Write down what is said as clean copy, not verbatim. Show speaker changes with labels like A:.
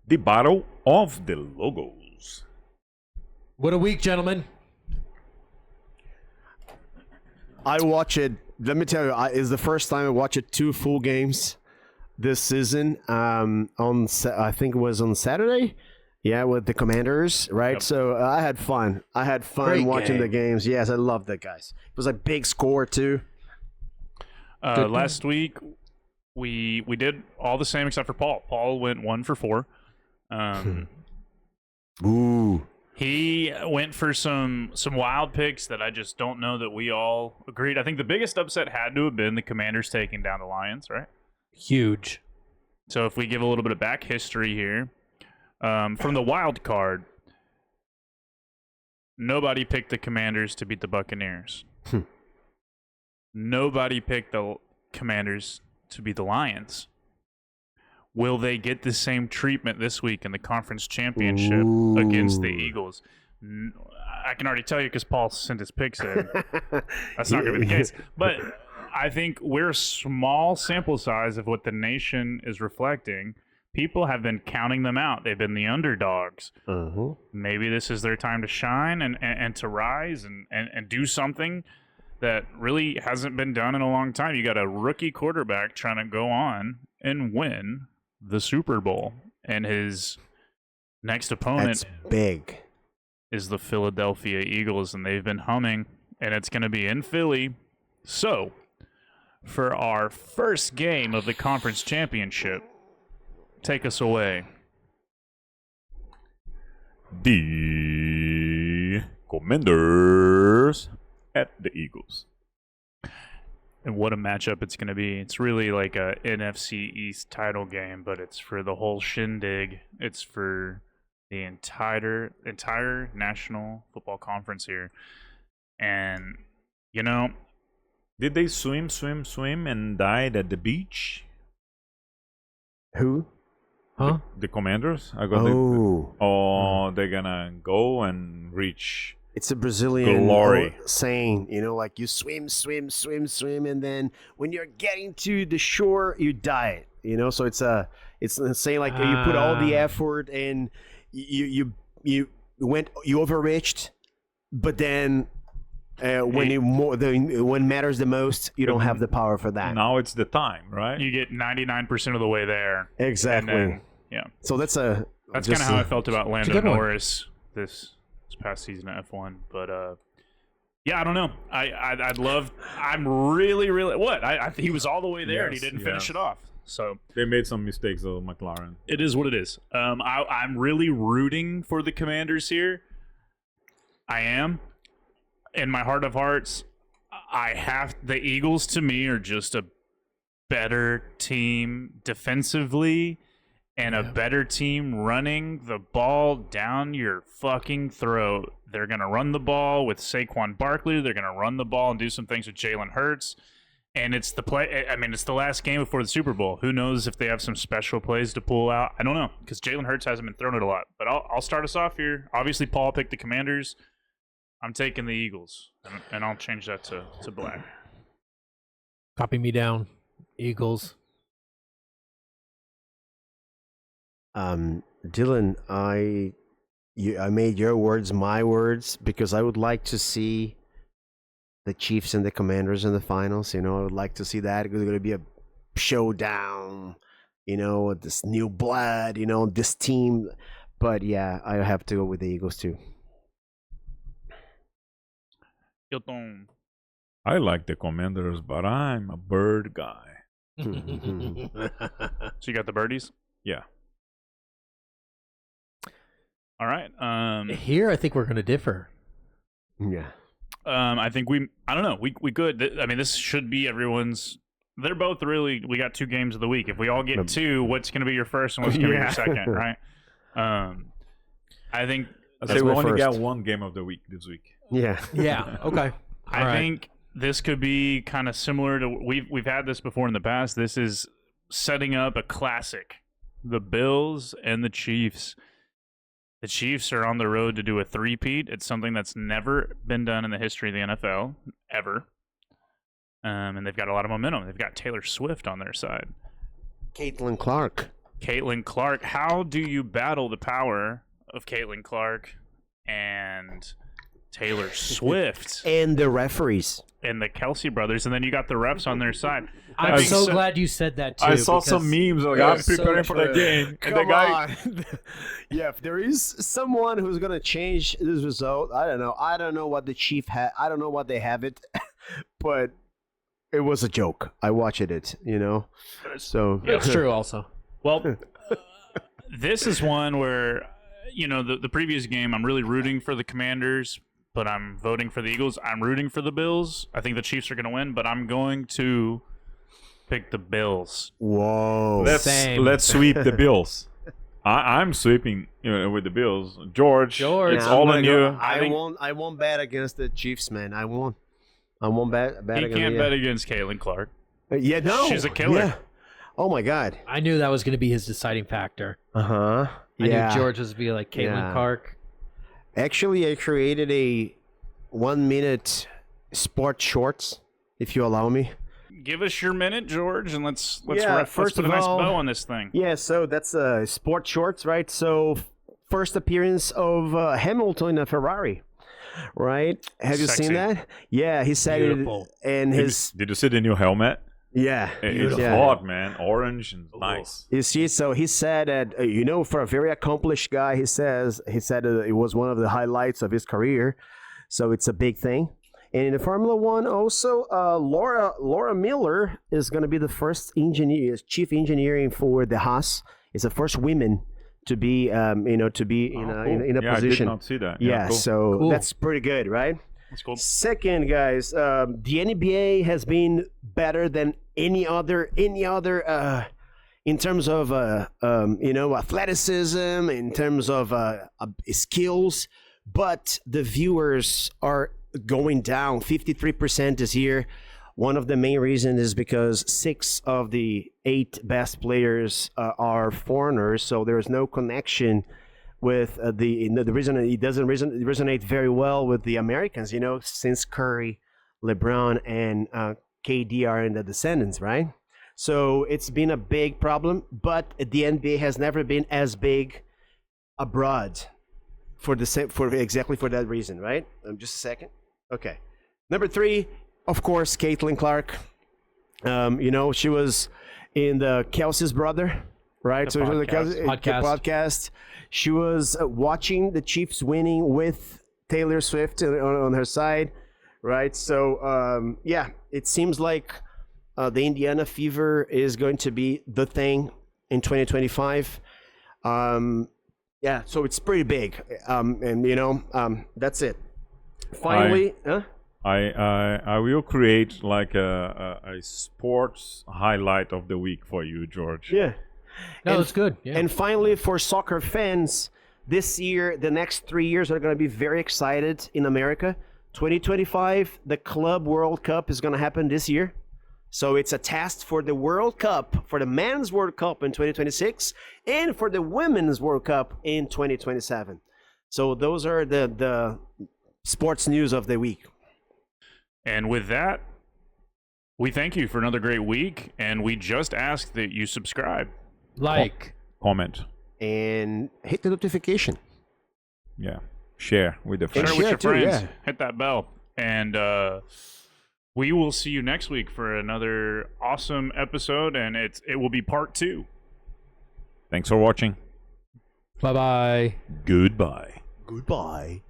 A: The Battle of the Logos.
B: What a week, gentlemen.
C: I watch it. Let me tell you, it's the first time I watched 2 full games this season. I think it was on Saturday. Yeah, with the Commanders, right?
A: Yep.
C: So I had fun. I had fun
B: Great
C: watching
B: game.
C: the games. Yes, I love that, guys. It was a big score too.
D: Last week, we did all the same except for Paul. Paul went 1 for 4.
C: Ooh.
D: He went for some wild picks that I just don't know that we all agreed. I think the biggest upset had to have been the Commanders taking down the Lions, right?
B: Huge.
D: So if we give a little bit of back history here, from the wild card, nobody picked the Commanders to beat the Buccaneers. Nobody picked the Commanders to beat the Lions. Will they get the same treatment this week in the conference championship against the Eagles? I can already tell you because Paul sent his picks in. That's not going to be the case. But I think we're a small sample size of what the nation is reflecting. People have been counting them out. They've been the underdogs. Maybe this is their time to shine and to rise and do something that really hasn't been done in a long time. You got a rookie quarterback trying to go on and win the Super Bowl, and his next opponent
C: That's big.
D: is the Philadelphia Eagles, and they've been humming, and it's going to be in Philly. So, for our first game of the conference championship, take us away.
A: The Commanders at the Eagles.
D: And what a matchup it's going to be. It's really like a NFC East title game, but it's for the whole shindig. It's for the entire National Football Conference here. And, you know,
A: Did they swim, and died at the beach?
C: Who?
B: Huh?
A: The Commanders?
C: Oh,
A: They're gonna go and reach.
C: it's a Brazilian
A: Glory.
C: saying. Like you swim, and then when you're getting to the shore, you die. So it's saying like you put all the effort and you overreached, but then when matters the most, you don't have the power for that.
A: Now it's the time, right?
D: you get 99% of the way there.
C: Exactly.
D: And then, yeah.
C: So that's
D: That's kind of how I felt about Lando
B: good one.
D: Norris this past season at F1. But yeah, I don't know. I'm really what? He was all the way there and he
A: Yes,
D: didn't finish it off. So
A: They made some mistakes, though, McLaren.
D: it is what it is. I'm really rooting for the Commanders here. I am. In my heart of hearts, the Eagles to me are just a better team defensively and a better team running the ball down your fucking throat. They're going to run the ball with Saquon Barkley. They're going to run the ball and do some things with Jalen Hurts. And it's it's the last game before the Super Bowl. Who knows if they have some special plays to pull out? I don't know, because Jalen Hurts hasn't been throwing it a lot. But I'll start us off here. Obviously, Paul picked the Commanders. I'm taking the Eagles, and I'll change that to black.
B: Copy me down. Eagles.
C: Dylan, I made your words my words because I would like to see the Chiefs and the Commanders in the finals. I would like to see that. It's going to be a showdown, this new blood, this team. But yeah, I have to go with the Eagles too.
D: Hilton.
A: I like the Commanders, but I'm a bird guy.
D: So you got the birdies?
A: Yeah.
D: All right.
B: Here, I think we're going to differ.
C: Yeah.
D: I think I don't know. We could. I mean, this should be everyone's. They're both really. We got 2 games of the week. If we all get 2, what's going to be your first and what's going to be your second, right? I think.
A: I
C: That's
A: say we
C: my
A: only
C: first.
A: got one game of the week this week.
C: Yeah.
B: Yeah. Okay.
D: I think this could be kind of similar to we've had this before in the past. This is setting up a classic. The Bills and the Chiefs. The Chiefs are on the road to do a three-peat. It's something that's never been done in the history of the NFL, ever. And they've got a lot of momentum. They've got Taylor Swift on their side.
C: Caitlin Clark.
D: Caitlin Clark. How do you battle the power of Caitlin Clark and Taylor Swift
C: And the referees.
D: and the Kelsey brothers? And then you got the refs on their side.
B: I'm
A: I
B: so
A: saw-
B: glad you said that too.
A: I saw
B: because
A: some memes. Like,
B: Yeah,
A: I'm preparing
B: so
A: for the
B: true.
A: game, and the
C: Come
A: guy.
C: on. Yeah, if there is someone who's gonna change this result, I don't know. I don't know what the Chief had. I don't know what they have it, but it was a joke. I watched it, you know. So
B: It's true also.
D: Well, this is one where, the previous game, I'm really rooting for the Commanders, but I'm voting for the Eagles. I'm rooting for the Bills. I think the Chiefs are going to win, but I'm going to pick the Bills.
C: Whoa.
B: Same.
A: Let's sweep the Bills. I'm sweeping with the Bills. George,
B: George.
A: it's
C: Yeah, I'm
A: all
C: gonna
A: on
C: go-
A: you.
C: I
D: think-
C: won't. I won't bet against the Chiefs, man. I won't bet
D: He
C: against.
D: can't bet against Caitlin Clark.
C: Yeah, no.
D: She's a killer.
C: Yeah. Oh my God.
B: I knew that was going to be his deciding factor.
C: Uh huh.
B: I knew George was be like Caitlin
C: Yeah.
B: Clark.
C: Actually, I created a 1-minute sport shorts, if you allow me.
D: Give us your minute, George, and let's
C: Yeah,
D: let's
C: first
D: put a
C: of
D: nice
C: all-
D: bow on this thing.
C: Yeah, so that's sport shorts, right? So first appearance of Hamilton in a Ferrari, right? Have you
D: Sexy.
C: seen that? Yeah, he said
B: Beautiful.
C: it, and his
A: Did you see the new helmet?
C: yeah,
A: It's
C: yeah.
A: hot, man. Orange and nice.
C: You see, so he said that for a very accomplished guy, he said it was one of the highlights of his career, so it's a big thing. And in the Formula One, also, Laura Miller is going to be the first chief engineering for the Haas. It's the first woman to be, to be in a
A: Yeah, I did
C: position.
A: not see that.
C: Yeah,
A: cool.
C: so
B: Cool.
C: that's pretty good, right?
D: That's cool.
C: Second, guys, the NBA has been better than any other in terms of athleticism, in terms of skills, but the viewers are going down 53% this year. One of the main reasons is because 6 of the 8 best players are foreigners, so there's no connection with the reason it doesn't resonate very well with the Americans, since Curry, LeBron, and KD are in the descendants, right? So it's been a big problem, but the NBA has never been as big abroad for exactly for that reason, right? Just a second. Okay. Number 3, of course, Caitlin Clark. She was in the Kelsey's brother, right?
D: The
C: podcast. She was watching the Chiefs winning with Taylor Swift on her side, right? So, it seems like the Indiana Fever is going to be the thing in 2025. So it's pretty big. That's it. Finally,
A: I will create like a sports highlight of the week for you, George.
C: yeah.
B: No,
C: And-
B: it's good. Yeah.
C: And finally, for soccer fans, this year, the next 3 years are going to be very excited in America. 2025, the Club World Cup is going to happen this year. So it's a test for the World Cup, for the Men's World Cup in 2026, and for the Women's World Cup in 2027. So those are the sports news of the week.
D: And with that, we thank you for another great week, and we just ask that you subscribe.
B: like.
A: Comment.
C: And hit the notification.
A: Yeah. Share with the
C: And
A: friends.
D: Share with
C: share
D: your
C: too,
D: friends.
C: yeah.
D: Hit that bell. And we will see you next week for another awesome episode, and it will be part 2.
A: Thanks for watching.
B: Bye bye.
A: Goodbye.
C: Goodbye.